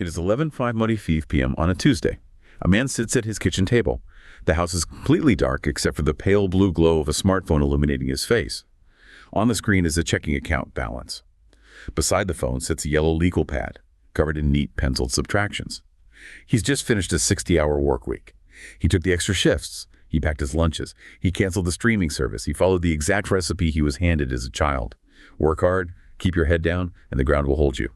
It is 11:05 p.m. on a Tuesday. A man sits at his kitchen table. The house is completely dark except for the pale blue glow of a smartphone illuminating his face. On the screen is a checking account balance. Beside the phone sits a yellow legal pad, covered in neat penciled subtractions. He's just finished a 60-hour work week. He took the extra shifts. He packed his lunches. He canceled the streaming service. He followed the exact recipe he was handed as a child. Work hard, keep your head down, and the ground will hold you.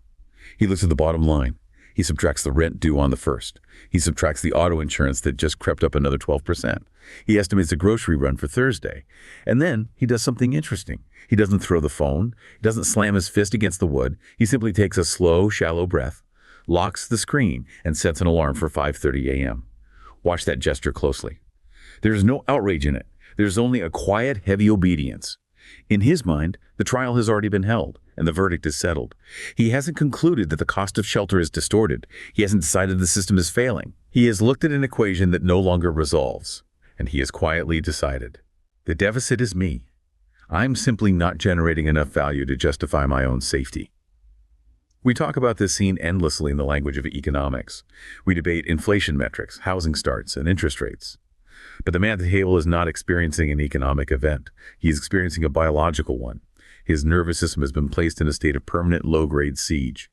He looks at the bottom line. He subtracts the rent due on the 1st. He subtracts the auto insurance that just crept up another 12%. He estimates a grocery run for Thursday. And then he does something interesting. He doesn't throw the phone. He doesn't slam his fist against the wood. He simply takes a slow, shallow breath, locks the screen, and sets an alarm for 5:30 a.m. Watch that gesture closely. There's no outrage in it. There's only a quiet, heavy obedience. In his mind, the trial has already been held, and the verdict is settled. He hasn't concluded that the cost of shelter is distorted. He hasn't decided the system is failing. He has looked at an equation that no longer resolves, and he has quietly decided. The deficit is me. I'm simply not generating enough value to justify my own safety. We talk about this scene endlessly in the language of economics. We debate inflation metrics, housing starts, and interest rates. But the man at the table is not experiencing an economic event. He is experiencing a biological one. His nervous system has been placed in a state of permanent low-grade siege.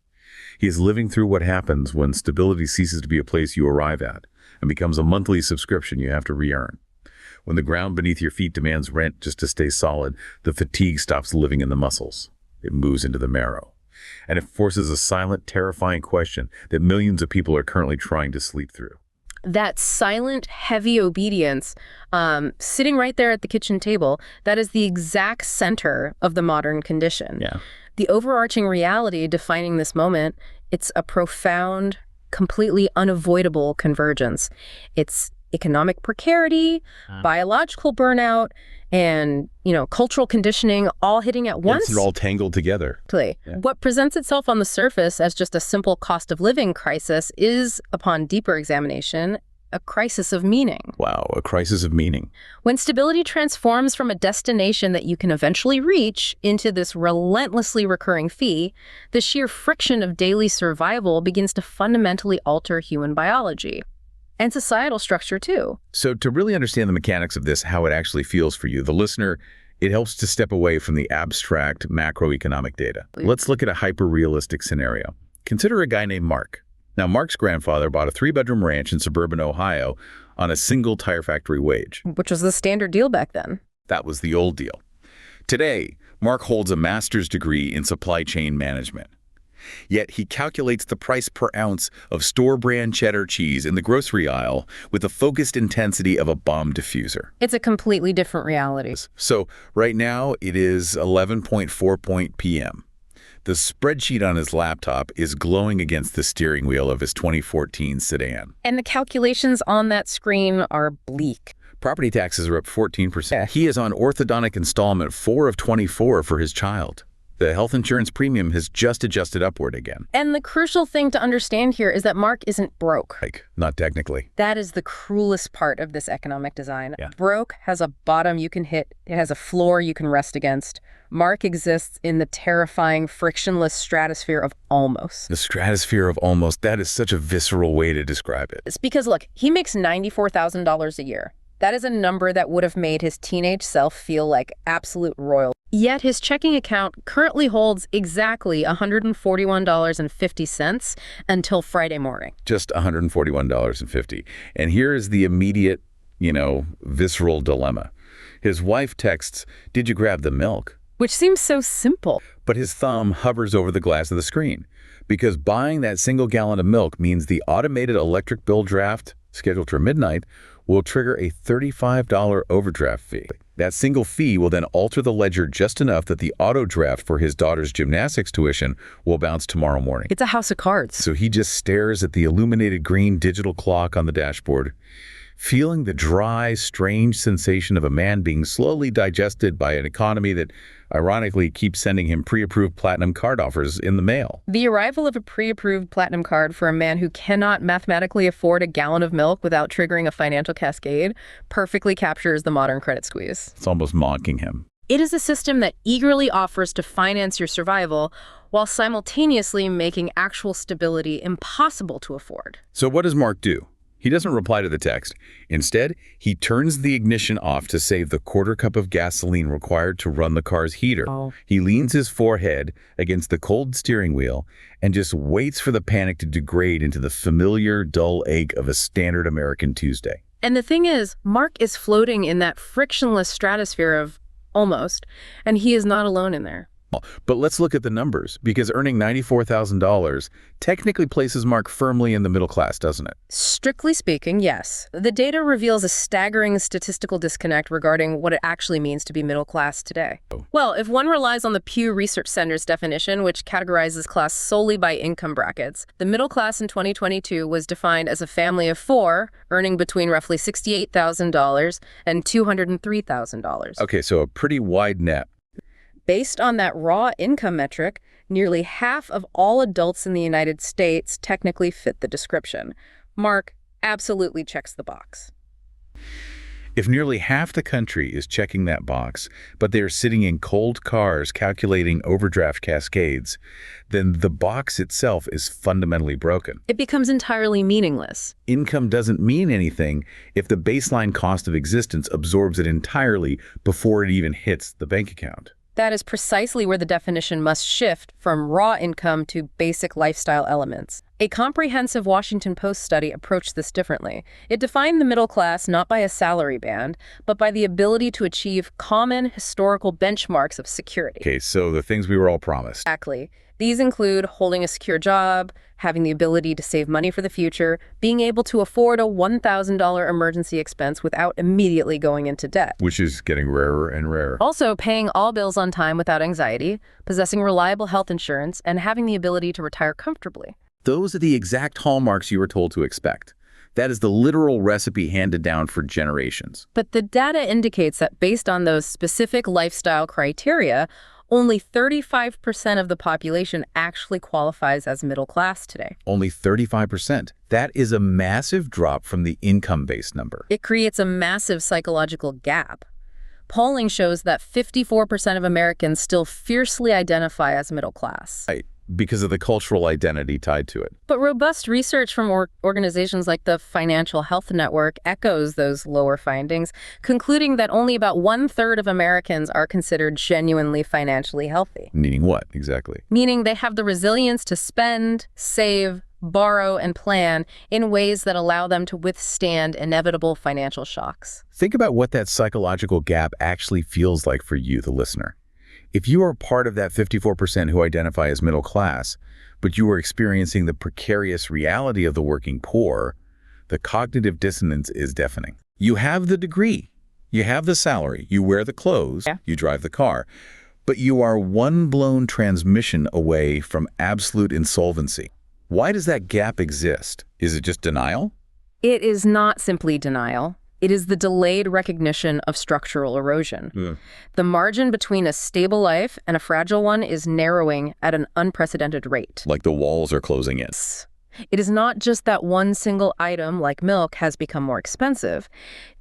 He is living through what happens when stability ceases to be a place you arrive at and becomes a monthly subscription you have to re-earn. When the ground beneath your feet demands rent just to stay solid, the fatigue stops living in the muscles. It moves into the marrow. And it forces a silent, terrifying question that millions of people are currently trying to sleep through. That silent, heavy obedience, sitting right there at the kitchen table, that is the exact center of the modern condition. Yeah. The overarching reality defining this moment, it's a profound, completely unavoidable convergence. It's economic precarity, biological burnout, and, cultural conditioning all hitting at once. It's all tangled together. Yeah. What presents itself on the surface as just a simple cost of living crisis is, upon deeper examination, a crisis of meaning. Wow, a crisis of meaning. When stability transforms from a destination that you can eventually reach into this relentlessly recurring fee, the sheer friction of daily survival begins to fundamentally alter human biology. And societal structure, too. So to really understand the mechanics of this, how it actually feels for you, the listener, it helps to step away from the abstract macroeconomic data. Let's look at a hyper-realistic scenario. Consider a guy named Mark. Now, Mark's grandfather bought a 3-bedroom ranch in suburban Ohio on a single tire factory wage. Which was the standard deal back then. That was the old deal. Today, Mark holds a master's degree in supply chain management. Yet he calculates the price per ounce of store-brand cheddar cheese in the grocery aisle with the focused intensity of a bomb diffuser. It's a completely different reality. So right now it is 11:04 p.m. The spreadsheet on his laptop is glowing against the steering wheel of his 2014 sedan. And the calculations on that screen are bleak. Property taxes are up 14%. He is on orthodontic installment 4 of 24 for his child. The health insurance premium has just adjusted upward again. And the crucial thing to understand here is that Mark isn't broke. Not technically. That is the cruelest part of this economic design. Yeah. Broke has a bottom you can hit. It has a floor you can rest against. Mark exists in the terrifying, frictionless stratosphere of almost. The stratosphere of almost, that is such a visceral way to describe it. It's because, look, he makes $94,000 a year. That is a number that would have made his teenage self feel like absolute royalty. Yet his checking account currently holds exactly $141.50 until Friday morning. Just $141.50. And here is the immediate, visceral dilemma. His wife texts, "Did you grab the milk?" Which seems so simple. But his thumb hovers over the glass of the screen because buying that single gallon of milk means the automated electric bill draft scheduled for midnight will trigger a $35 overdraft fee. That single fee will then alter the ledger just enough that the auto draft for his daughter's gymnastics tuition will bounce tomorrow morning. It's a house of cards. So he just stares at the illuminated green digital clock on the dashboard, feeling the dry, strange sensation of a man being slowly digested by an economy that ironically keeps sending him pre-approved platinum card offers in the mail. The arrival of a pre-approved platinum card for a man who cannot mathematically afford a gallon of milk without triggering a financial cascade perfectly captures the modern credit squeeze. It's almost mocking him. It is a system that eagerly offers to finance your survival while simultaneously making actual stability impossible to afford. So what does Mark do? He doesn't reply to the text. Instead, he turns the ignition off to save the quarter cup of gasoline required to run the car's heater. He leans his forehead against the cold steering wheel and just waits for the panic to degrade into the familiar, dull ache of a standard American Tuesday. And the thing is, Mark is floating in that frictionless stratosphere of almost, and he is not alone in there. But let's look at the numbers, because earning $94,000 technically places Mark firmly in the middle class, doesn't it? Strictly speaking, yes. The data reveals a staggering statistical disconnect regarding what it actually means to be middle class today. Well, if one relies on the Pew Research Center's definition, which categorizes class solely by income brackets, the middle class in 2022 was defined as a family of four earning between roughly $68,000 and $203,000. Okay, so a pretty wide net. Based on that raw income metric, nearly half of all adults in the United States technically fit the description. Mark absolutely checks the box. If nearly half the country is checking that box, but they're sitting in cold cars calculating overdraft cascades, then the box itself is fundamentally broken. It becomes entirely meaningless. Income doesn't mean anything if the baseline cost of existence absorbs it entirely before it even hits the bank account. That is precisely where the definition must shift from raw income to basic lifestyle elements. A comprehensive Washington Post study approached this differently. It defined the middle class not by a salary band, but by the ability to achieve common historical benchmarks of security. Okay, so the things we were all promised. Exactly. These include holding a secure job, having the ability to save money for the future, being able to afford a $1,000 emergency expense without immediately going into debt. Which is getting rarer and rarer. Also, paying all bills on time without anxiety, possessing reliable health insurance, and having the ability to retire comfortably. Those are the exact hallmarks you were told to expect. That is the literal recipe handed down for generations. But the data indicates that based on those specific lifestyle criteria, only 35% of the population actually qualifies as middle class today. Only 35%. That is a massive drop from the income-based number. It creates a massive psychological gap. Polling shows that 54% of Americans still fiercely identify as middle class. Right, because of the cultural identity tied to it. But robust research from organizations like the Financial Health Network echoes those lower findings, concluding that only about 1/3 of Americans are considered genuinely financially healthy. Meaning what, exactly? Meaning they have the resilience to spend, save, borrow, and plan in ways that allow them to withstand inevitable financial shocks. Think about what that psychological gap actually feels like for you, the listener. If you are part of that 54% who identify as middle class, but you are experiencing the precarious reality of the working poor, the cognitive dissonance is deafening. You have the degree, you have the salary, you wear the clothes, you drive the car, but you are one blown transmission away from absolute insolvency. Why does that gap exist? Is it just denial? It is not simply denial. It is the delayed recognition of structural erosion. The margin between a stable life and a fragile one is narrowing at an unprecedented rate. Like the walls are closing in. It is not just that one single item, like milk, has become more expensive.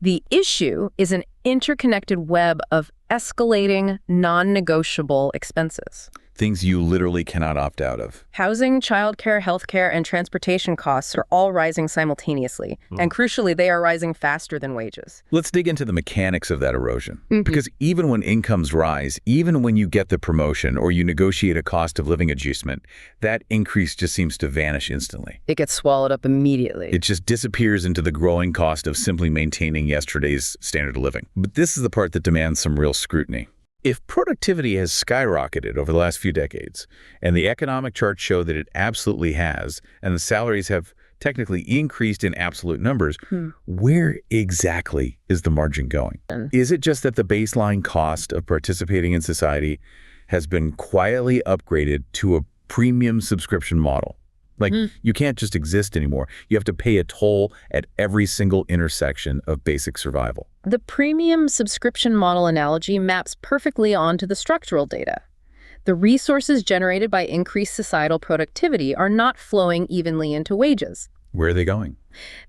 The issue is an interconnected web of escalating, non-negotiable expenses. Things you literally cannot opt out of. Housing, childcare, healthcare, and transportation costs are all rising simultaneously. And crucially, they are rising faster than wages. Let's dig into the mechanics of that erosion. Because even when incomes rise, even when you get the promotion or you negotiate a cost of living adjustment, that increase just seems to vanish instantly. It gets swallowed up immediately. It just disappears into the growing cost of simply maintaining yesterday's standard of living. But this is the part that demands some real scrutiny. If productivity has skyrocketed over the last few decades, and the economic charts show that it absolutely has, and the salaries have technically increased in absolute numbers, where exactly is the margin going? Is it just that the baseline cost of participating in society has been quietly upgraded to a premium subscription model? Like, you can't just exist anymore. You have to pay a toll at every single intersection of basic survival. The premium subscription model analogy maps perfectly onto the structural data. The resources generated by increased societal productivity are not flowing evenly into wages. Where are they going?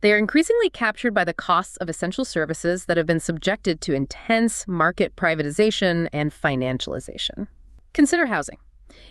They are increasingly captured by the costs of essential services that have been subjected to intense market privatization and financialization. Consider housing.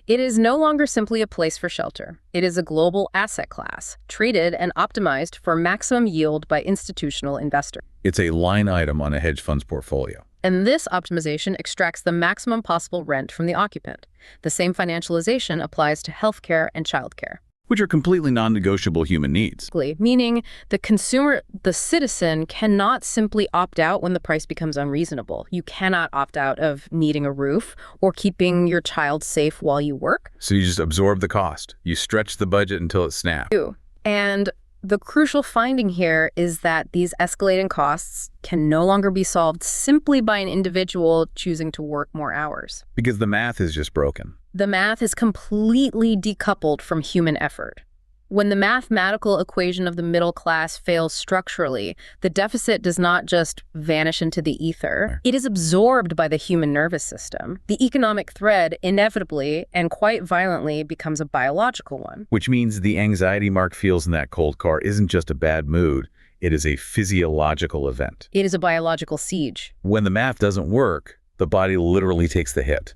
It is no longer simply a place for shelter. It is a global asset class, treated and optimized for maximum yield by institutional investors. It's a line item on a hedge fund's portfolio. And this optimization extracts the maximum possible rent from the occupant. The same financialization applies to healthcare and childcare, Which are completely non-negotiable human needs. meaning the citizen cannot simply opt out when the price becomes unreasonable. You cannot opt out of needing a roof or keeping your child safe while you work. So you just absorb the cost. You stretch the budget until it snaps. And the crucial finding here is that these escalating costs can no longer be solved simply by an individual choosing to work more hours. Because the math is just broken. The math is completely decoupled from human effort. When the mathematical equation of the middle class fails structurally, the deficit does not just vanish into the ether. It is absorbed by the human nervous system. The economic thread inevitably and quite violently becomes a biological one. Which means the anxiety Mark feels in that cold car isn't just a bad mood. It is a physiological event. It is a biological siege. When the math doesn't work, the body literally takes the hit.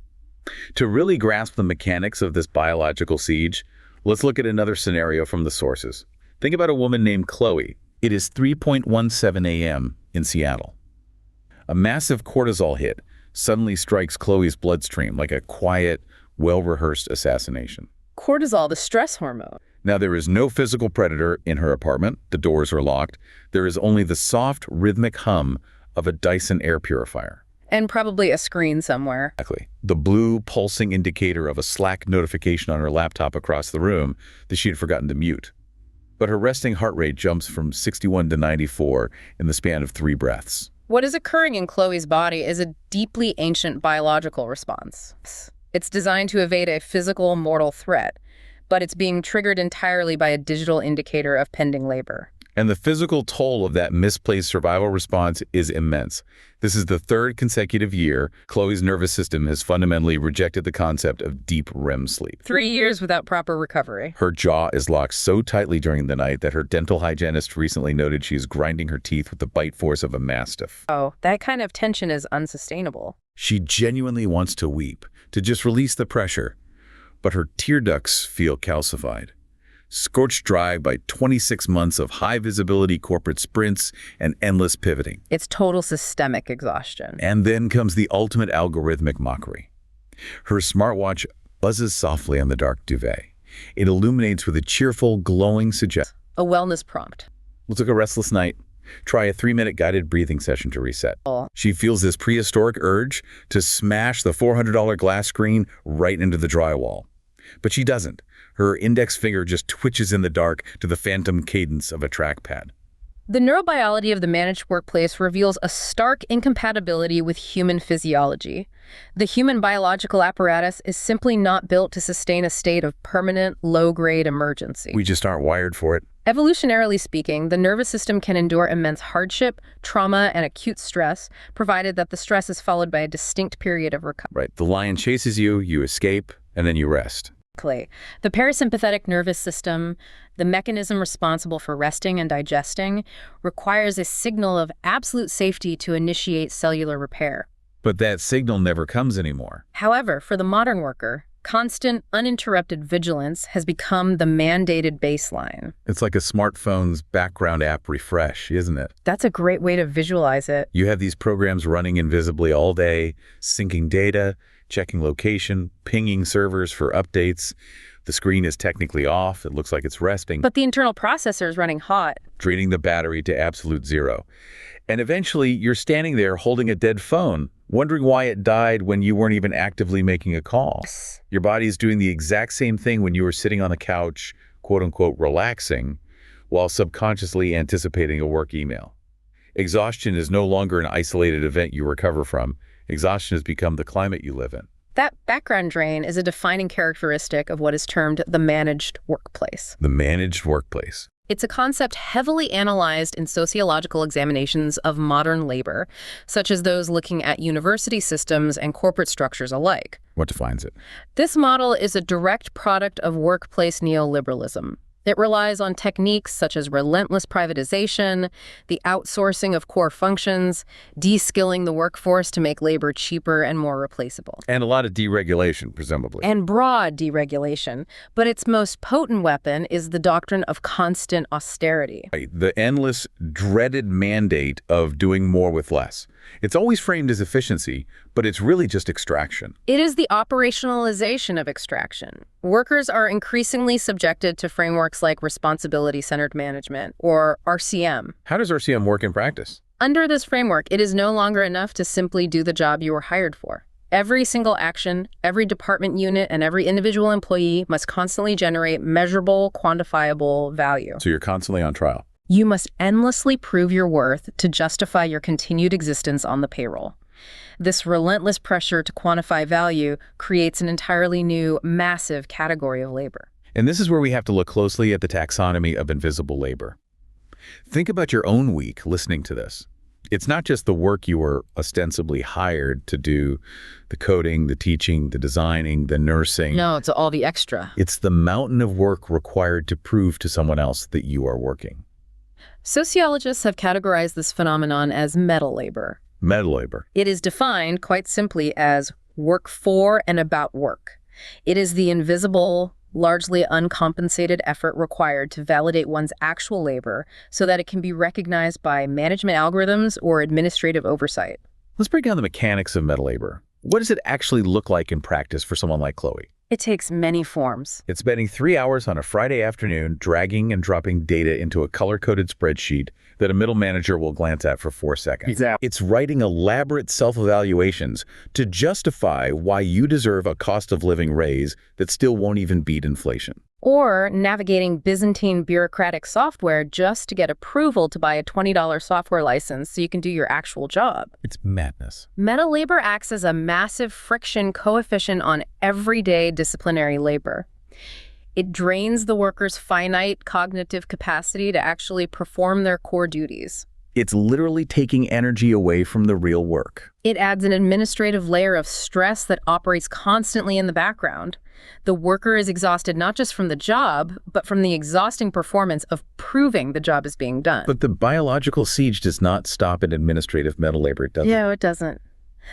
To really grasp the mechanics of this biological siege, let's look at another scenario from the sources. Think about a woman named Chloe. It is 3:17 a.m. in Seattle. A massive cortisol hit suddenly strikes Chloe's bloodstream like a quiet, well-rehearsed assassination. Cortisol, the stress hormone. Now, there is no physical predator in her apartment. The doors are locked. There is only the soft, rhythmic hum of a Dyson air purifier. And probably a screen somewhere. Exactly. The blue pulsing indicator of a Slack notification on her laptop across the room that she had forgotten to mute. But her resting heart rate jumps from 61 to 94 in the span of 3 breaths. What is occurring in Chloe's body is a deeply ancient biological response. It's designed to evade a physical, mortal threat, but it's being triggered entirely by a digital indicator of pending labor. And the physical toll of that misplaced survival response is immense. This is the 3rd consecutive year Chloe's nervous system has fundamentally rejected the concept of deep REM sleep. 3 years without proper recovery. Her jaw is locked so tightly during the night that her dental hygienist recently noted she is grinding her teeth with the bite force of a mastiff. Oh, that kind of tension is unsustainable. She genuinely wants to weep, to just release the pressure, but her tear ducts feel calcified. Scorched dry by 26 months of high-visibility corporate sprints and endless pivoting. It's total systemic exhaustion. And then comes the ultimate algorithmic mockery. Her smartwatch buzzes softly on the dark duvet. It illuminates with a cheerful, glowing suggestion. A wellness prompt. Let's look at a restless night. Try a 3-minute guided breathing session to reset. She feels this prehistoric urge to smash the $400 glass screen right into the drywall. But she doesn't. Her index finger just twitches in the dark to the phantom cadence of a trackpad. The neurobiology of the managed workplace reveals a stark incompatibility with human physiology. The human biological apparatus is simply not built to sustain a state of permanent, low-grade emergency. We just aren't wired for it. Evolutionarily speaking, the nervous system can endure immense hardship, trauma, and acute stress, provided that the stress is followed by a distinct period of recovery. Right. The lion chases you, you escape, and then you rest. The parasympathetic nervous system, the mechanism responsible for resting and digesting, requires a signal of absolute safety to initiate cellular repair. But that signal never comes anymore. However, for the modern worker, constant, uninterrupted vigilance has become the mandated baseline. It's like a smartphone's background app refresh, isn't it? That's a great way to visualize it. You have these programs running invisibly all day, syncing data, checking location, pinging servers for updates. The screen is technically off. It looks like it's resting. But the internal processor is running hot, draining the battery to absolute zero. And eventually, you're standing there holding a dead phone, wondering why it died when you weren't even actively making a call. Your body is doing the exact same thing when you were sitting on the couch, quote-unquote, relaxing, while subconsciously anticipating a work email. Exhaustion is no longer an isolated event you recover from. Exhaustion has become the climate you live in. That background drain is a defining characteristic of what is termed the managed workplace. The managed workplace. It's a concept heavily analyzed in sociological examinations of modern labor, such as those looking at university systems and corporate structures alike. What defines it? This model is a direct product of workplace neoliberalism. It relies on techniques such as relentless privatization, the outsourcing of core functions, de-skilling the workforce to make labor cheaper and more replaceable. And a lot of deregulation, presumably. And broad deregulation. But its most potent weapon is the doctrine of constant austerity. Right, the endless, dreaded mandate of doing more with less. It's always framed as efficiency, but it's really just extraction. It is the operationalization of extraction. Workers are increasingly subjected to frameworks like responsibility-centered management, or RCM. How does RCM work in practice? Under this framework, it is no longer enough to simply do the job you were hired for. Every single action, every department unit, and every individual employee must constantly generate measurable, quantifiable value. So you're constantly on trial. You must endlessly prove your worth to justify your continued existence on the payroll. This relentless pressure to quantify value creates an entirely new, massive category of labor. And this is where we have to look closely at the taxonomy of invisible labor. Think about your own week listening to this. It's not just the work you were ostensibly hired to do, the coding, the teaching, the designing, the nursing. No, it's all the extra. It's the mountain of work required to prove to someone else that you are working. Sociologists have categorized this phenomenon as meta labor. Meta labor. It is defined quite simply as work for and about work. It is the invisible, largely uncompensated effort required to validate one's actual labor so that it can be recognized by management algorithms or administrative oversight. Let's break down the mechanics of meta labor. What does it actually look like in practice for someone like Chloe? It takes many forms. It's spending 3 hours on a Friday afternoon dragging and dropping data into a color-coded spreadsheet that a middle manager will glance at for 4 seconds. Exactly. It's writing elaborate self-evaluations to justify why you deserve a cost of living raise that still won't even beat inflation. Or navigating Byzantine bureaucratic software just to get approval to buy a $20 software license so you can do your actual job. It's madness. Meta labor acts as a massive friction coefficient on everyday disciplinary labor. It drains the worker's finite cognitive capacity to actually perform their core duties. It's literally taking energy away from the real work. It adds an administrative layer of stress that operates constantly in the background. The worker is exhausted not just from the job, but from the exhausting performance of proving the job is being done. But the biological siege does not stop at administrative meta labor, does it? No, it doesn't.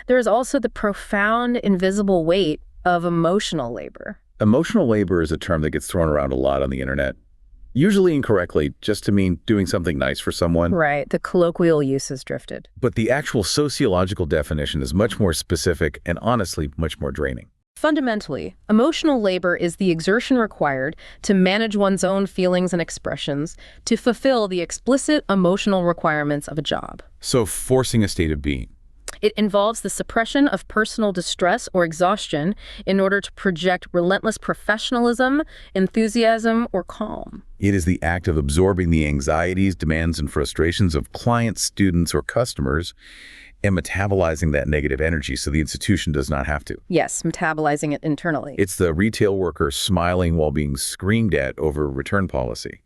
There is also the profound, invisible weight of emotional labor. Emotional labor is a term that gets thrown around a lot on the internet, usually incorrectly, just to mean doing something nice for someone. Right, the colloquial use has drifted. But the actual sociological definition is much more specific and honestly much more draining. Fundamentally, emotional labor is the exertion required to manage one's own feelings and expressions to fulfill the explicit emotional requirements of a job. So forcing a state of being. It involves the suppression of personal distress or exhaustion in order to project relentless professionalism, enthusiasm, or calm. It is the act of absorbing the anxieties, demands, and frustrations of clients, students, or customers and metabolizing that negative energy so the institution does not have to. Yes, metabolizing it internally. It's the retail worker smiling while being screamed at over return policy.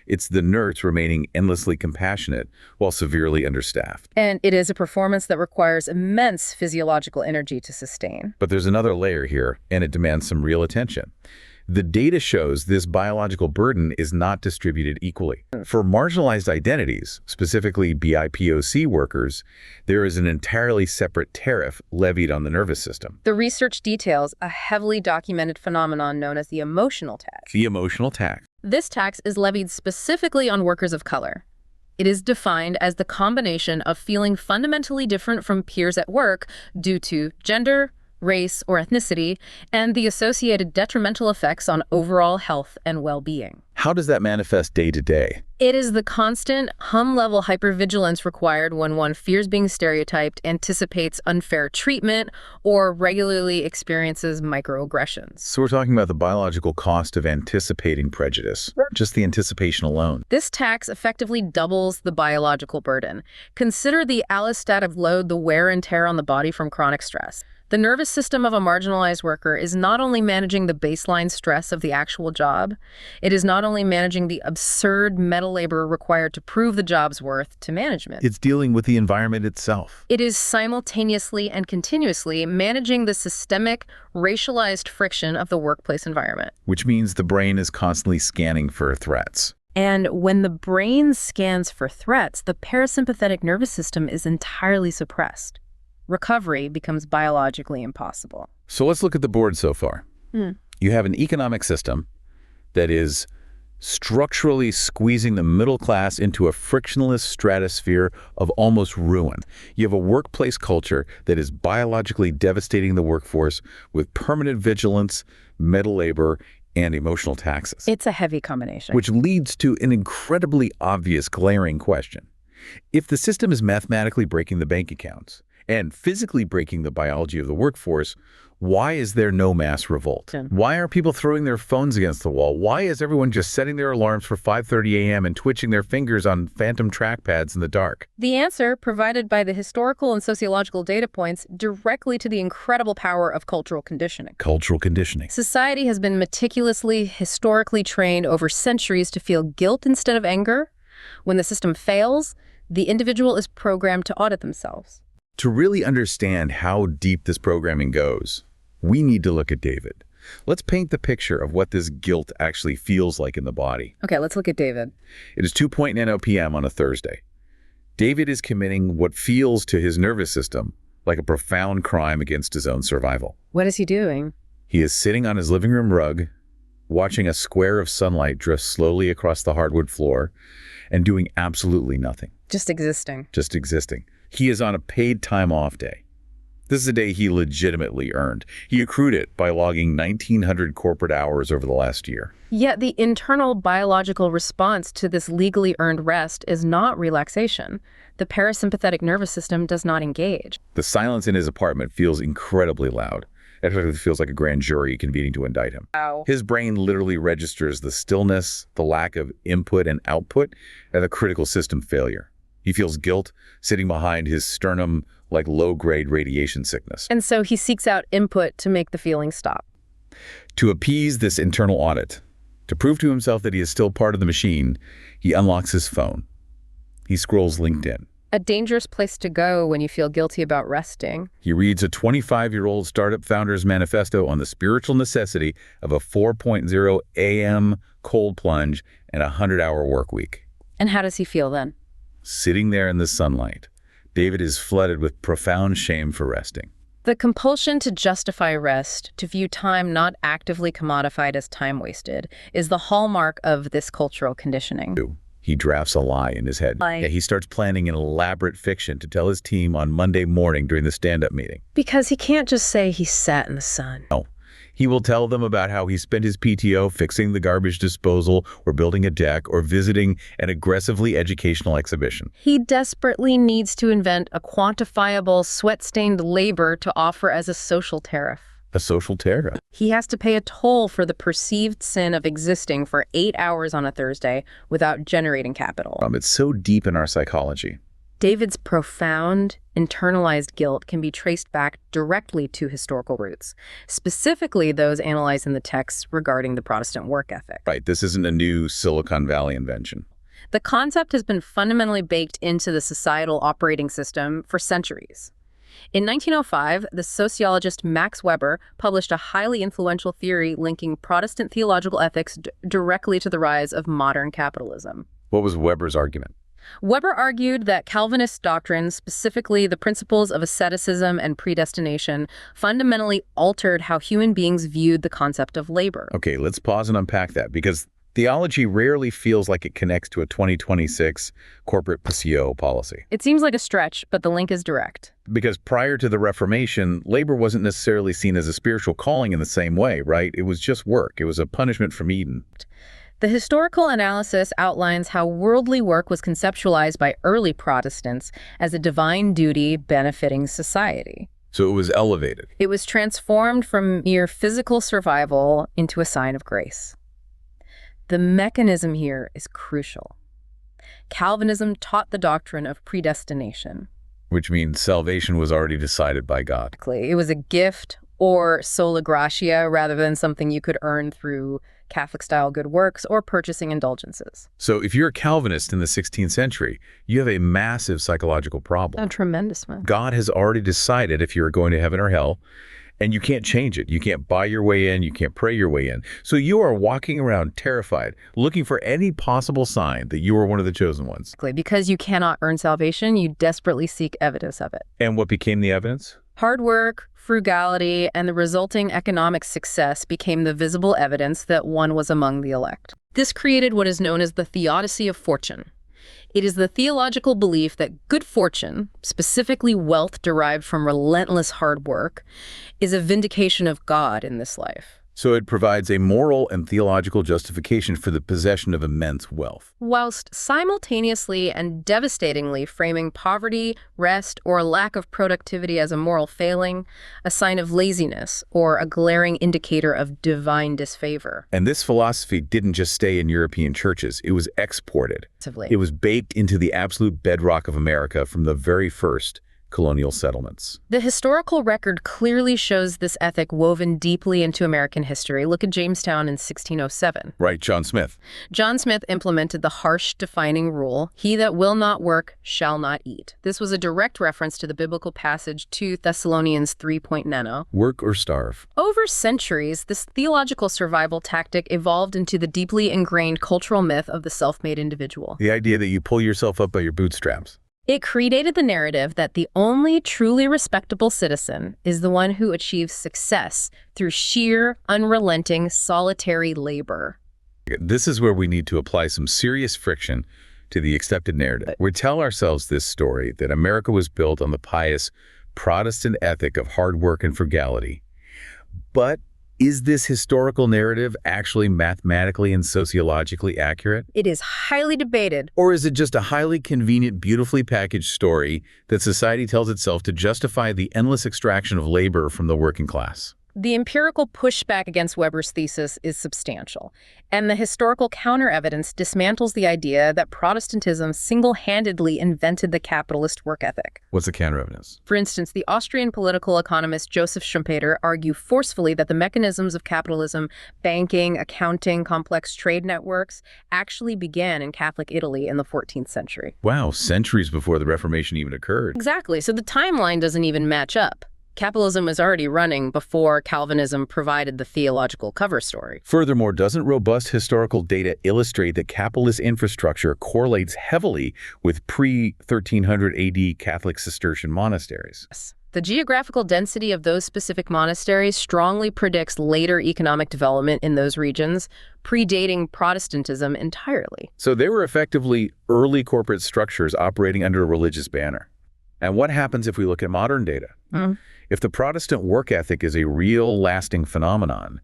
It's the nurse remaining endlessly compassionate while severely understaffed. And it is a performance that requires immense physiological energy to sustain. But there's another layer here, and it demands some real attention. The data shows this biological burden is not distributed equally. For marginalized identities, specifically BIPOC workers, there is an entirely separate tariff levied on the nervous system. The research details a heavily documented phenomenon known as the emotional tax. The emotional tax. This tax is levied specifically on workers of color. It is defined as the combination of feeling fundamentally different from peers at work due to gender, race, or ethnicity, and the associated detrimental effects on overall health and well-being. How does that manifest day to day? It is the constant hum-level hypervigilance required when one fears being stereotyped, anticipates unfair treatment, or regularly experiences microaggressions. So we're talking about the biological cost of anticipating prejudice, just the anticipation alone. This tax effectively doubles the biological burden. Consider the allostatic load, the wear and tear on the body from chronic stress. The nervous system of a marginalized worker is not only managing the baseline stress of the actual job, it is not only managing the absurd meta labor required to prove the job's worth to management. It's dealing with the environment itself. It is simultaneously and continuously managing the systemic, racialized friction of the workplace environment. Which means the brain is constantly scanning for threats. And when the brain scans for threats, the parasympathetic nervous system is entirely suppressed. Recovery becomes biologically impossible. So let's look at the board so far. You have an economic system that is structurally squeezing the middle class into a frictionless stratosphere of almost ruin. You have a workplace culture that is biologically devastating the workforce with permanent vigilance, meta labor, and emotional taxes. It's a heavy combination. Which leads to an incredibly obvious, glaring question. If the system is mathematically breaking the bank accounts and physically breaking the biology of the workforce, why is there no mass revolt? Why are people throwing their phones against the wall? Why is everyone just setting their alarms for 5:30 a.m. and twitching their fingers on phantom trackpads in the dark? The answer, provided by the historical and sociological data, points directly to the incredible power of cultural conditioning. Cultural conditioning. Society has been meticulously, historically trained over centuries to feel guilt instead of anger. When the system fails, the individual is programmed to audit themselves. To really understand how deep this programming goes, we need to look at David. Let's paint the picture of what this guilt actually feels like in the body. Okay, let's look at David. It is 2:90 p.m. on a Thursday. David is committing what feels to his nervous system like a profound crime against his own survival. What is he doing? He is sitting on his living room rug, watching a square of sunlight drift slowly across the hardwood floor, and doing absolutely nothing. Just existing. Just existing. He is on a paid time off day. This is a day he legitimately earned. He accrued it by logging 1,900 corporate hours over the last year. Yet the internal biological response to this legally earned rest is not relaxation. The parasympathetic nervous system does not engage. The silence in his apartment feels incredibly loud. It actually feels like a grand jury convening to indict him. Ow. His brain literally registers the stillness, the lack of input and output, and the critical system failure. He feels guilt sitting behind his sternum like low-grade radiation sickness. And so he seeks out input to make the feeling stop. To appease this internal audit, to prove to himself that he is still part of the machine, he unlocks his phone. He scrolls LinkedIn. A dangerous place to go when you feel guilty about resting. He reads a 25-year-old startup founder's manifesto on the spiritual necessity of a 4.0 a.m. cold plunge and a 100-hour work week. And how does he feel then? Sitting there in the sunlight, David is flooded with profound shame for resting. The compulsion to justify rest, to view time not actively commodified as time wasted, is the hallmark of this cultural conditioning. He drafts a lie in his head. Lie. He starts planning an elaborate fiction to tell his team on Monday morning during the stand-up meeting. Because he can't just say he sat in the sun. No. He will tell them about how he spent his PTO fixing the garbage disposal or building a deck or visiting an aggressively educational exhibition. He desperately needs to invent a quantifiable, sweat-stained labor to offer as a social tariff. A social tariff. He has to pay a toll for the perceived sin of existing for 8 hours on a Thursday without generating capital. It's so deep in our psychology. David's profound, internalized guilt can be traced back directly to historical roots, specifically those analyzed in the texts regarding the Protestant work ethic. Right, this isn't a new Silicon Valley invention. The concept has been fundamentally baked into the societal operating system for centuries. In 1905, the sociologist Max Weber published a highly influential theory linking Protestant theological ethics directly to the rise of modern capitalism. What was Weber's argument? Weber argued that Calvinist doctrine, specifically the principles of asceticism and predestination, fundamentally altered how human beings viewed the concept of labor. Okay, let's pause and unpack that, because theology rarely feels like it connects to a 2026 corporate PCO policy. It seems like a stretch, but the link is direct. Because prior to the Reformation, labor wasn't necessarily seen as a spiritual calling in the same way, right? It was just work. It was a punishment from Eden. The historical analysis outlines how worldly work was conceptualized by early Protestants as a divine duty benefiting society. So it was elevated. It was transformed from mere physical survival into a sign of grace. The mechanism here is crucial. Calvinism taught the doctrine of predestination. which means salvation was already decided by God. It was a gift or sola gratia rather than something you could earn through Catholic-style good works or purchasing indulgences. So if you're a Calvinist in the 16th century, you have a massive psychological problem. A tremendous one. God has already decided if you're going to heaven or hell, and you can't change it. You can't buy your way in. You can't pray your way in. So you are walking around terrified, looking for any possible sign that you are one of the chosen ones. Because you cannot earn salvation, you desperately seek evidence of it. And what became the evidence? Hard work, frugality, and the resulting economic success became the visible evidence that one was among the elect. This created what is known as the theodicy of fortune. It is the theological belief that good fortune, specifically wealth derived from relentless hard work, is a vindication of God in this life. So it provides a moral and theological justification for the possession of immense wealth, whilst simultaneously and devastatingly framing poverty, rest, or lack of productivity as a moral failing, a sign of laziness, or a glaring indicator of divine disfavor. And this philosophy didn't just stay in European churches. It was exported. It was baked into the absolute bedrock of America from the very first colonial settlements. The historical record clearly shows this ethic woven deeply into American history. Look at Jamestown in 1607. Right, John Smith. John Smith implemented the harsh defining rule, "He that will not work shall not eat." This was a direct reference to the biblical passage 2 Thessalonians 3.9. Work or starve. Over centuries, this theological survival tactic evolved into the deeply ingrained cultural myth of the self-made individual. The idea that you pull yourself up by your bootstraps. It created the narrative that the only truly respectable citizen is the one who achieves success through sheer, unrelenting, solitary labor. This is where we need to apply some serious friction to the accepted narrative. We tell ourselves this story that America was built on the pious Protestant ethic of hard work and frugality. But is this historical narrative actually mathematically and sociologically accurate? It is highly debated. Or is it just a highly convenient, beautifully packaged story that society tells itself to justify the endless extraction of labor from the working class? The empirical pushback against Weber's thesis is substantial, and the historical counter-evidence dismantles the idea that Protestantism single-handedly invented the capitalist work ethic. What's the counter-evidence? For instance, the Austrian political economist Joseph Schumpeter argued forcefully that the mechanisms of capitalism, banking, accounting, complex trade networks, actually began in Catholic Italy in the 14th century. Wow, centuries before the Reformation even occurred. Exactly, so the timeline doesn't even match up. Capitalism was already running before Calvinism provided the theological cover story. Furthermore, doesn't robust historical data illustrate that capitalist infrastructure correlates heavily with pre-1300 AD Catholic Cistercian monasteries? Yes. The geographical density of those specific monasteries strongly predicts later economic development in those regions, predating Protestantism entirely. So they were effectively early corporate structures operating under a religious banner. And what happens if we look at modern data? If the Protestant work ethic is a real, lasting phenomenon,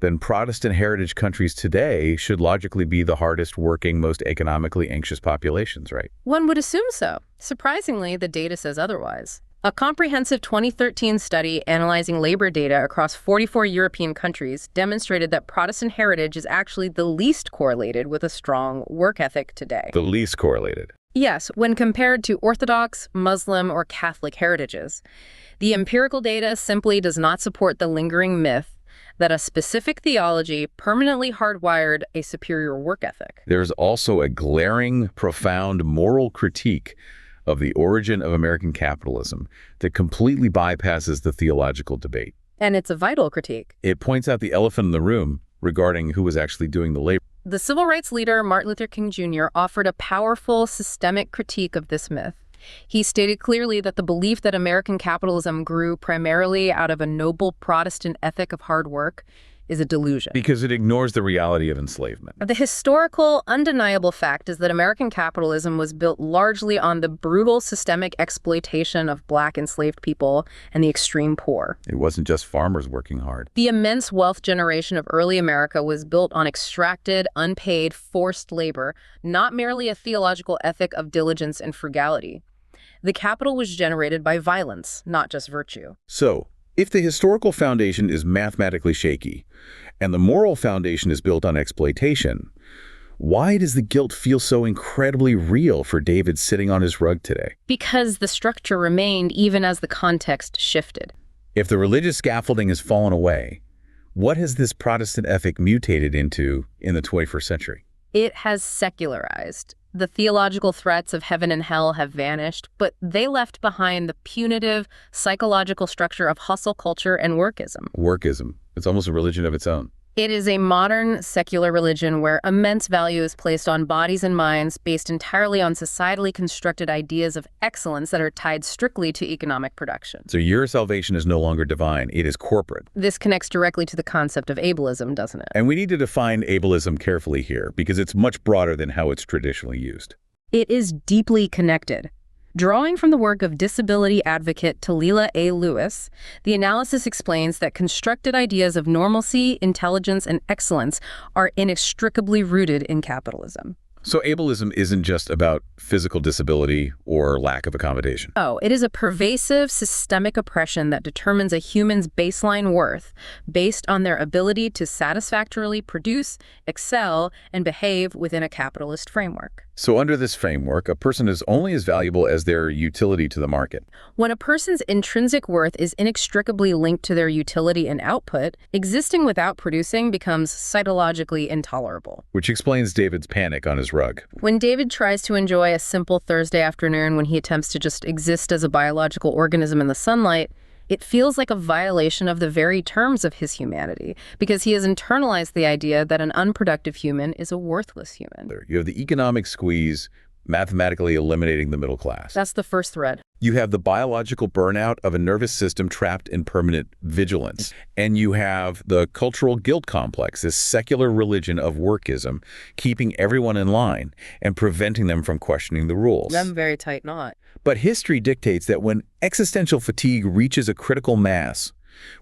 then Protestant heritage countries today should logically be the hardest working, most economically anxious populations, right? One would assume so. Surprisingly, the data says otherwise. A comprehensive 2013 study analyzing labor data across 44 European countries demonstrated that Protestant heritage is actually the least correlated with a strong work ethic today. The least correlated. Yes, when compared to Orthodox, Muslim, or Catholic heritages. The empirical data simply does not support the lingering myth that a specific theology permanently hardwired a superior work ethic. There's also a glaring, profound moral critique of the origin of American capitalism that completely bypasses the theological debate. And it's a vital critique. It points out the elephant in the room regarding who was actually doing the labor. The civil rights leader, Martin Luther King Jr., offered a powerful systemic critique of this myth. He stated clearly that the belief that American capitalism grew primarily out of a noble Protestant ethic of hard work is a delusion. Because it ignores the reality of enslavement. The historical, undeniable fact is that American capitalism was built largely on the brutal systemic exploitation of Black enslaved people and the extreme poor. It wasn't just farmers working hard. The immense wealth generation of early America was built on extracted, unpaid, forced labor, not merely a theological ethic of diligence and frugality. The capital was generated by violence, not just virtue. So, if the historical foundation is mathematically shaky, and the moral foundation is built on exploitation, Why does the guilt feel so incredibly real for David sitting on his rug today? Because the structure remained even as the context shifted. If the religious scaffolding has fallen away, what has this Protestant ethic mutated into in the 21st century? It has secularized. The theological threats of heaven and hell have vanished, but they left behind the punitive psychological structure of hustle culture and workism. Workism. It's almost a religion of its own. It is a modern secular religion where immense value is placed on bodies and minds based entirely on societally constructed ideas of excellence that are tied strictly to economic production. So your salvation is no longer divine, it is corporate. This connects directly to the concept of ableism, doesn't it? And we need to define ableism carefully here because it's much broader than how it's traditionally used. It is deeply connected. Drawing from the work of disability advocate Talila A. Lewis, the analysis explains that constructed ideas of normalcy, intelligence, and excellence are inextricably rooted in capitalism. So ableism isn't just about physical disability or lack of accommodation. Oh, it is a pervasive, systemic oppression that determines a human's baseline worth based on their ability to satisfactorily produce, excel, and behave within a capitalist framework. So under this framework, a person is only as valuable as their utility to the market. When a person's intrinsic worth is inextricably linked to their utility and output, existing without producing becomes psychologically intolerable. Which explains David's panic on his rug. When David tries to enjoy a simple Thursday afternoon when he attempts to just exist as a biological organism in the sunlight, it feels like a violation of the very terms of his humanity, because he has internalized the idea that an unproductive human is a worthless human. You have the economic squeeze, mathematically eliminating the middle class. That's the first thread. You have the biological burnout of a nervous system trapped in permanent vigilance. And you have the cultural guilt complex, this secular religion of workism, keeping everyone in line and preventing them from questioning the rules. Them very tight knot. But history dictates that when existential fatigue reaches a critical mass,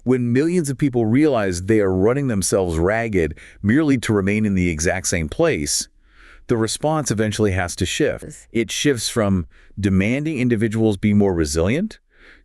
when millions of people realize they are running themselves ragged merely to remain in the exact same place, the response eventually has to shift. It shifts from demanding individuals be more resilient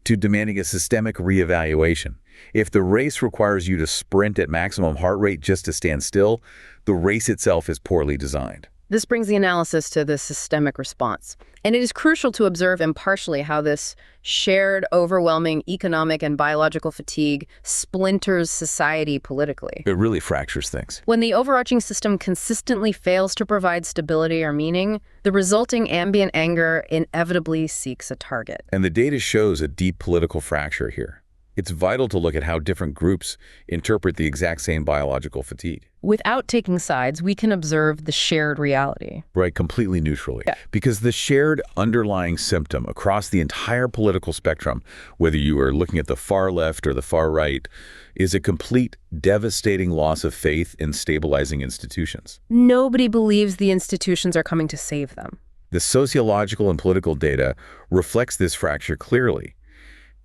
to demanding a systemic reevaluation. If the race requires you to sprint at maximum heart rate just to stand still, the race itself is poorly designed. This brings the analysis to the systemic response. And it is crucial to observe impartially how this shared, overwhelming economic and biological fatigue splinters society politically. It really fractures things. When the overarching system consistently fails to provide stability or meaning, the resulting ambient anger inevitably seeks a target. And the data shows a deep political fracture here. It's vital to look at how different groups interpret the exact same biological fatigue. Without taking sides, we can observe the shared reality. Right, completely neutrally. Yeah. Because the shared underlying symptom across the entire political spectrum, whether you are looking at the far left or the far right, is a complete, devastating loss of faith in stabilizing institutions. Nobody believes the institutions are coming to save them. The sociological and political data reflects this fracture clearly.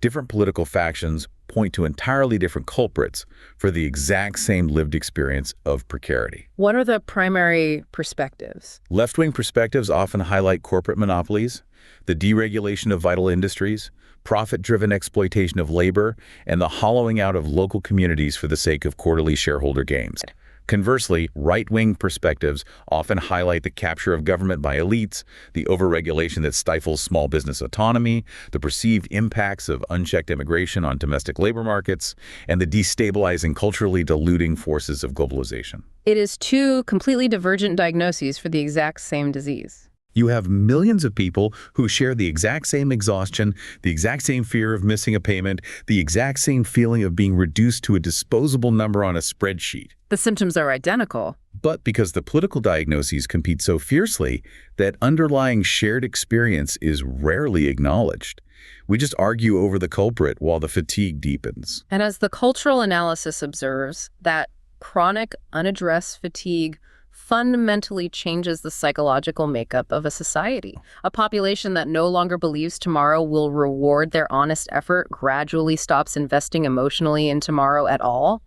Different political factions point to entirely different culprits for the exact same lived experience of precarity. What are the primary perspectives? Left-wing perspectives often highlight corporate monopolies, the deregulation of vital industries, profit-driven exploitation of labor, and the hollowing out of local communities for the sake of quarterly shareholder gains. Conversely, right-wing perspectives often highlight the capture of government by elites, the overregulation that stifles small business autonomy, the perceived impacts of unchecked immigration on domestic labor markets, and the destabilizing, culturally diluting forces of globalization. It is two completely divergent diagnoses for the exact same disease. You have millions of people who share the exact same exhaustion, the exact same fear of missing a payment, the exact same feeling of being reduced to a disposable number on a spreadsheet. The symptoms are identical. But because the political diagnoses compete so fiercely, that underlying shared experience is rarely acknowledged. We just argue over the culprit while the fatigue deepens. And as the cultural analysis observes, that chronic, unaddressed fatigue fundamentally changes the psychological makeup of a society. A population that no longer believes tomorrow will reward their honest effort gradually stops investing emotionally in tomorrow at all.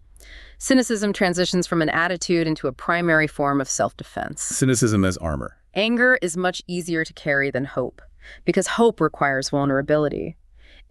Cynicism transitions from an attitude into a primary form of self-defense. Cynicism as armor. Anger is much easier to carry than hope, because hope requires vulnerability.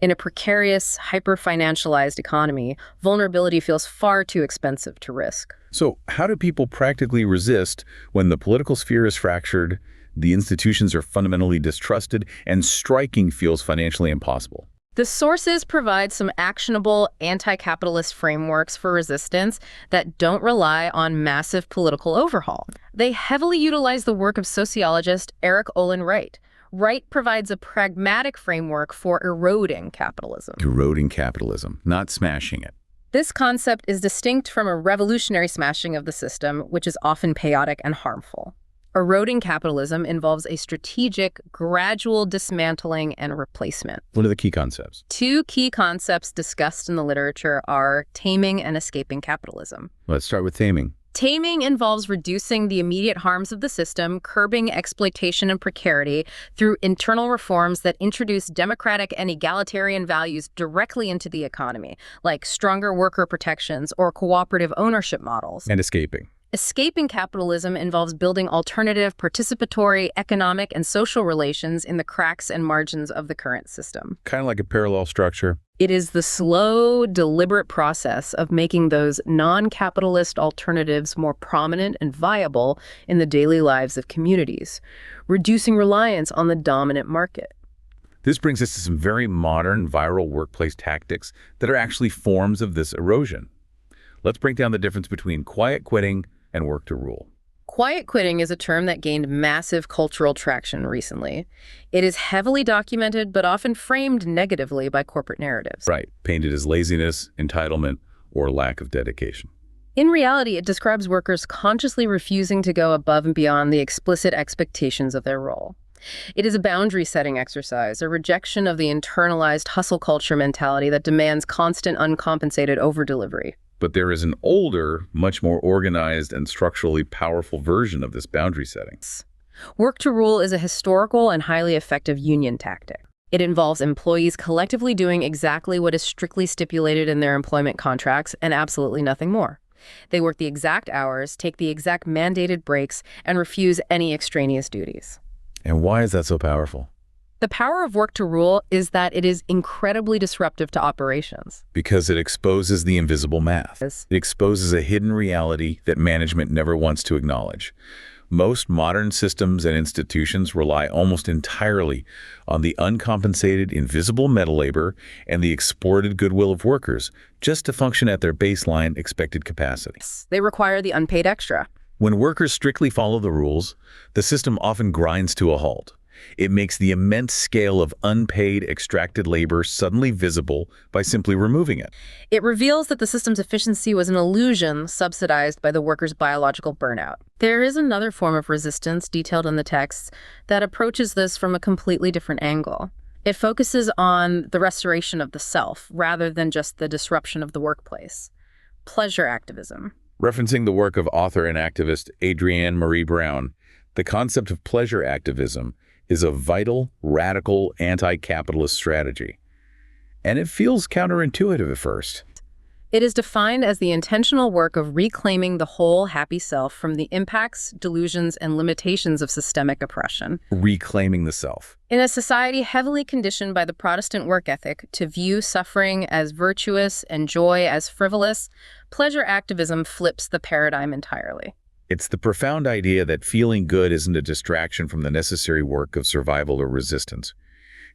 In a precarious, hyper-financialized economy, vulnerability feels far too expensive to risk. So how do people practically resist when the political sphere is fractured, the institutions are fundamentally distrusted, and striking feels financially impossible? The sources provide some actionable anti-capitalist frameworks for resistance that don't rely on massive political overhaul. They heavily utilize the work of sociologist Eric Olin Wright. Wright provides a pragmatic framework for eroding capitalism. Eroding capitalism, not smashing it. This concept is distinct from a revolutionary smashing of the system, which is often chaotic and harmful. Eroding capitalism involves a strategic, gradual dismantling and replacement. What are the key concepts? Two key concepts discussed in the literature are taming and escaping capitalism. Let's start with taming. Taming involves reducing the immediate harms of the system, curbing exploitation and precarity through internal reforms that introduce democratic and egalitarian values directly into the economy, like stronger worker protections or cooperative ownership models. And escaping. Escaping capitalism involves building alternative, participatory, economic, and social relations in the cracks and margins of the current system. Kind of like a parallel structure. It is the slow, deliberate process of making those non-capitalist alternatives more prominent and viable in the daily lives of communities, reducing reliance on the dominant market. This brings us to some very modern viral workplace tactics that are actually forms of this erosion. Let's break down the difference between quiet quitting and work to rule. Quiet quitting is a term that gained massive cultural traction recently. It is heavily documented, but often framed negatively by corporate narratives. Right, painted as laziness, entitlement, or lack of dedication. In reality, it describes workers consciously refusing to go above and beyond the explicit expectations of their role. It is a boundary-setting exercise, a rejection of the internalized hustle culture mentality that demands constant, uncompensated overdelivery. But there is an older, much more organized and structurally powerful version of this boundary setting. Work to rule is a historical and highly effective union tactic. It involves employees collectively doing exactly what is strictly stipulated in their employment contracts and absolutely nothing more. They work the exact hours, take the exact mandated breaks, and refuse any extraneous duties. And why is that so powerful? The power of work to rule is that it is incredibly disruptive to operations. Because it exposes the invisible math. Yes. It exposes a hidden reality that management never wants to acknowledge. Most modern systems and institutions rely almost entirely on the uncompensated, invisible meta labor and the exploited goodwill of workers just to function at their baseline expected capacity. They require the unpaid extra. When workers strictly follow the rules, the system often grinds to a halt. It makes the immense scale of unpaid, extracted labor suddenly visible by simply removing it. It reveals that the system's efficiency was an illusion subsidized by the workers' biological burnout. There is another form of resistance detailed in the texts that approaches this from a completely different angle. It focuses on the restoration of the self rather than just the disruption of the workplace. Pleasure activism. Referencing the work of author and activist Adrienne Marie Brown, the concept of pleasure activism is a vital, radical, anti-capitalist strategy. And it feels counterintuitive at first. It is defined as the intentional work of reclaiming the whole happy self from the impacts, delusions, and limitations of systemic oppression. Reclaiming the self. In a society heavily conditioned by the Protestant work ethic to view suffering as virtuous and joy as frivolous, pleasure activism flips the paradigm entirely. It's the profound idea that feeling good isn't a distraction from the necessary work of survival or resistance.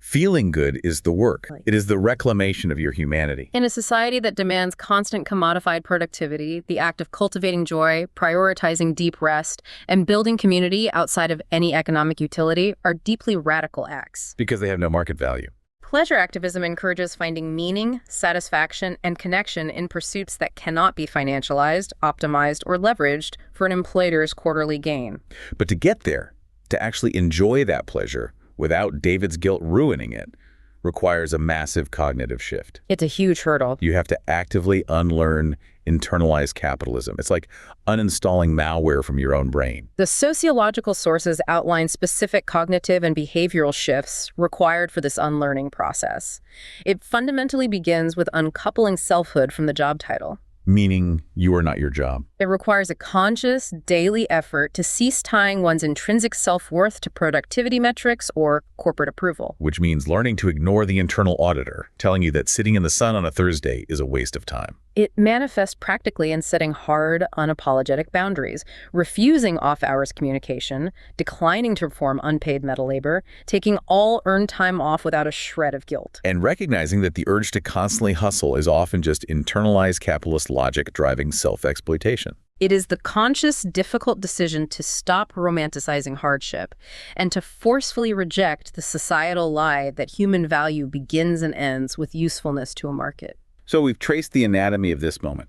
Feeling good is the work. It is the reclamation of your humanity. In a society that demands constant commodified productivity, the act of cultivating joy, prioritizing deep rest, and building community outside of any economic utility are deeply radical acts. Because they have no market value. Pleasure activism encourages finding meaning, satisfaction, and connection in pursuits that cannot be financialized, optimized, or leveraged for an employer's quarterly gain. But to get there, to actually enjoy that pleasure without David's guilt ruining it, requires a massive cognitive shift. It's a huge hurdle. You have to actively unlearn internalized capitalism. It's like uninstalling malware from your own brain. The sociological sources outline specific cognitive and behavioral shifts required for this unlearning process. It fundamentally begins with uncoupling selfhood from the job title. Meaning you are not your job. It requires a conscious, daily effort to cease tying one's intrinsic self-worth to productivity metrics or corporate approval. Which means learning to ignore the internal auditor, telling you that sitting in the sun on a Thursday is a waste of time. It manifests practically in setting hard, unapologetic boundaries, refusing off-hours communication, declining to perform unpaid meta labor, taking all earned time off without a shred of guilt. And recognizing that the urge to constantly hustle is often just internalized capitalist logic driving self-exploitation. It is the conscious, difficult decision to stop romanticizing hardship and to forcefully reject the societal lie that human value begins and ends with usefulness to a market. So we've traced the anatomy of this moment.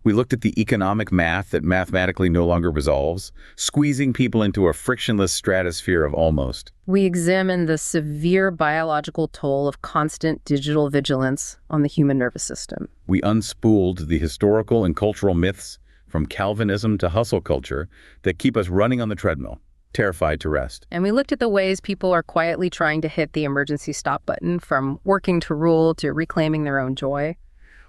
We looked at the economic math that mathematically no longer resolves, squeezing people into a frictionless stratosphere of almost. We examined the severe biological toll of constant digital vigilance on the human nervous system. We unspooled the historical and cultural myths from Calvinism to hustle culture that keep us running on the treadmill, terrified to rest. And we looked at the ways people are quietly trying to hit the emergency stop button, from working to rule to reclaiming their own joy.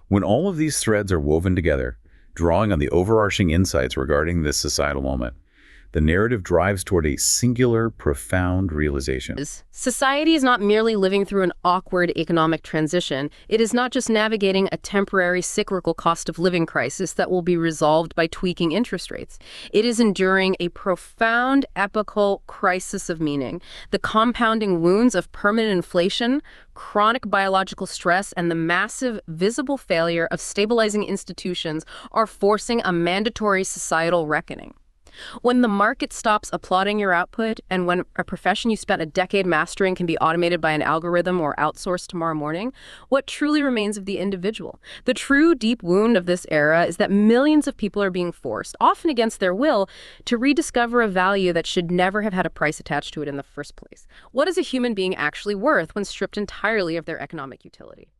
When all of these threads are woven together, drawing on the overarching insights regarding this societal moment, the narrative drives toward a singular, profound realization. Society is not merely living through an awkward economic transition. It is not just navigating a temporary cyclical cost of living crisis that will be resolved by tweaking interest rates. It is enduring a profound, epochal crisis of meaning. The compounding wounds of permanent inflation, chronic biological stress, and the massive, visible failure of stabilizing institutions are forcing a mandatory societal reckoning. When the market stops applauding your output, and when a profession you spent a decade mastering can be automated by an algorithm or outsourced tomorrow morning, what truly remains of the individual? The true deep wound of this era is that millions of people are being forced, often against their will, to rediscover a value that should never have had a price attached to it in the first place. What is a human being actually worth when stripped entirely of their economic utility?